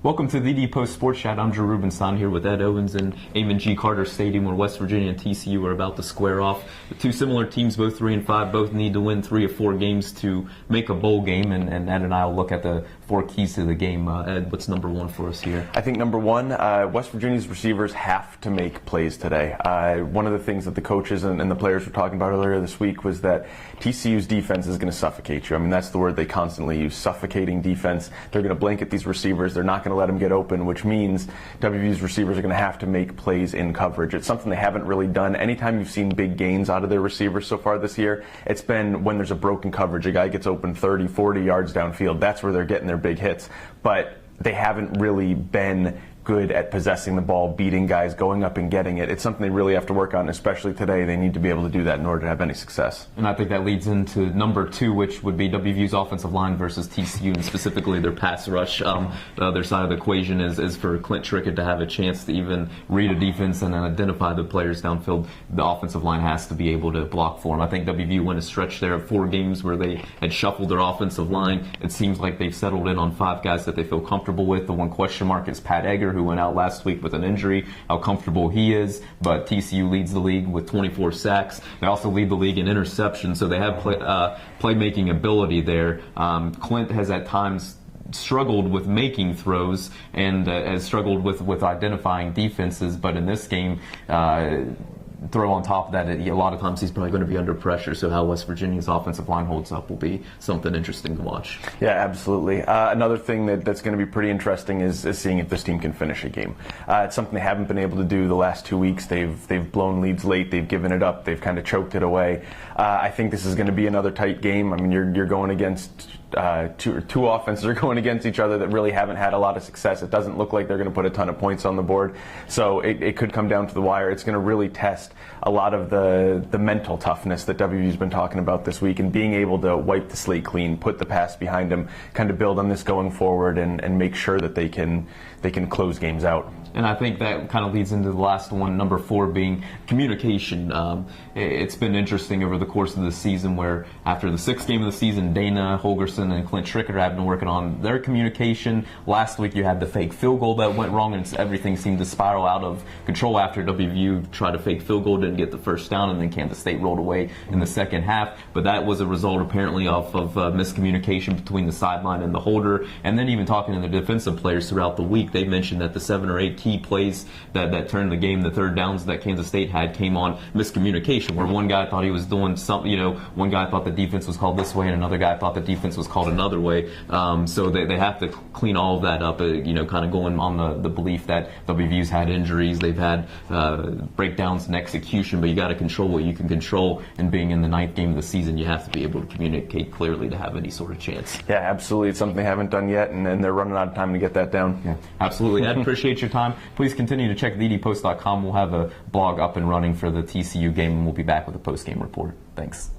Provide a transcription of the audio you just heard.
Welcome to the Post Sports Chat. I'm Drew Rubenstein here with Ed Owens in Amon G. Carter Stadium, where West Virginia and TCU are about to square off. The two similar teams, both 3-5, both need to win 3 or 4 games to make a bowl game, and Ed and I will look at the 4 keys to the game. Ed, what's number 1 for us here? I think number 1, West Virginia's receivers have to make plays today. One of the things that the coaches and the players were talking about earlier this week was that TCU's defense is going to suffocate you. I mean, that's the word they constantly use, suffocating defense. They're going to blanket these receivers. They're not going to let them get open, which means WVU's receivers are going to have to make plays in coverage. It's something they haven't really done. Anytime you've seen big gains out of their receivers so far this year, it's been when there's a broken coverage. A guy gets open 30, 40 yards downfield. That's where they're getting their big hits. But they haven't really been good at possessing the ball, beating guys, going up and getting it. It's something they really have to work on, especially today. They need to be able to do that in order to have any success. And I think that leads into number 2, which would be WVU's offensive line versus TCU, and specifically their pass rush. The other side of the equation is for Clint Trickett to have a chance to even read a defense and then identify the players downfield. The offensive line has to be able to block for them. I think WVU went a stretch there of 4 games where they had shuffled their offensive line. It seems like they've settled in on 5 guys that they feel comfortable with. The one question mark is Pat Egger, who went out last week with an injury, how comfortable he is. But TCU leads the league with 24 sacks. They also lead the league in interceptions, so they have playmaking ability there. Clint has at times struggled with making throws and has struggled with identifying defenses, but in this game, throw on top of that, a lot of times he's probably going to be under pressure, so how West Virginia's offensive line holds up will be something interesting to watch. Yeah, absolutely. Another thing that's going to be pretty interesting is seeing if this team can finish a game. It's something they haven't been able to do the last 2 weeks. They've blown leads late. They've given it up. They've kind of choked it away. I think this is going to be another tight game. I mean, you're going against two offenses are going against each other that really haven't had a lot of success. It doesn't look like they're going to put a ton of points on the board, so it could come down to the wire. It's going to really test a lot of the mental toughness that WVU's been talking about this week, and being able to wipe the slate clean, put the past behind them, kind of build on this going forward, and make sure that they can close games out. And I think that kind of leads into the last one, number 4, being communication. It's been interesting over the course of the season where after the 6th game of the season, Dana Holgerson and Clint Trickett have been working on their communication. Last week you had the fake field goal that went wrong, and everything seemed to spiral out of control after WVU tried a fake field goal, didn't get the first down, and then Kansas State rolled away in the second half. But that was a result apparently of miscommunication between the sideline and the holder. And then even talking to the defensive players throughout the week, they mentioned that the 7 or 8 key plays that turned the game, the third downs that Kansas State had, came on miscommunication, where one guy thought he was doing something, one guy thought the defense was called this way and another guy thought the defense was called another way. So they have to clean all of that up, kind of going on the belief that WVU's had injuries, they've had breakdowns in execution, but you got to control what you can control, and being in the 9th game of the season, you have to be able to communicate clearly to have any sort of chance. Yeah, absolutely. It's something they haven't done yet, and they're running out of time to get that down. Yeah, absolutely. Ed, appreciate your time. Please continue to check thedpost.com. We'll have a blog up and running for the TCU game, and we'll be back with a post-game report. Thanks.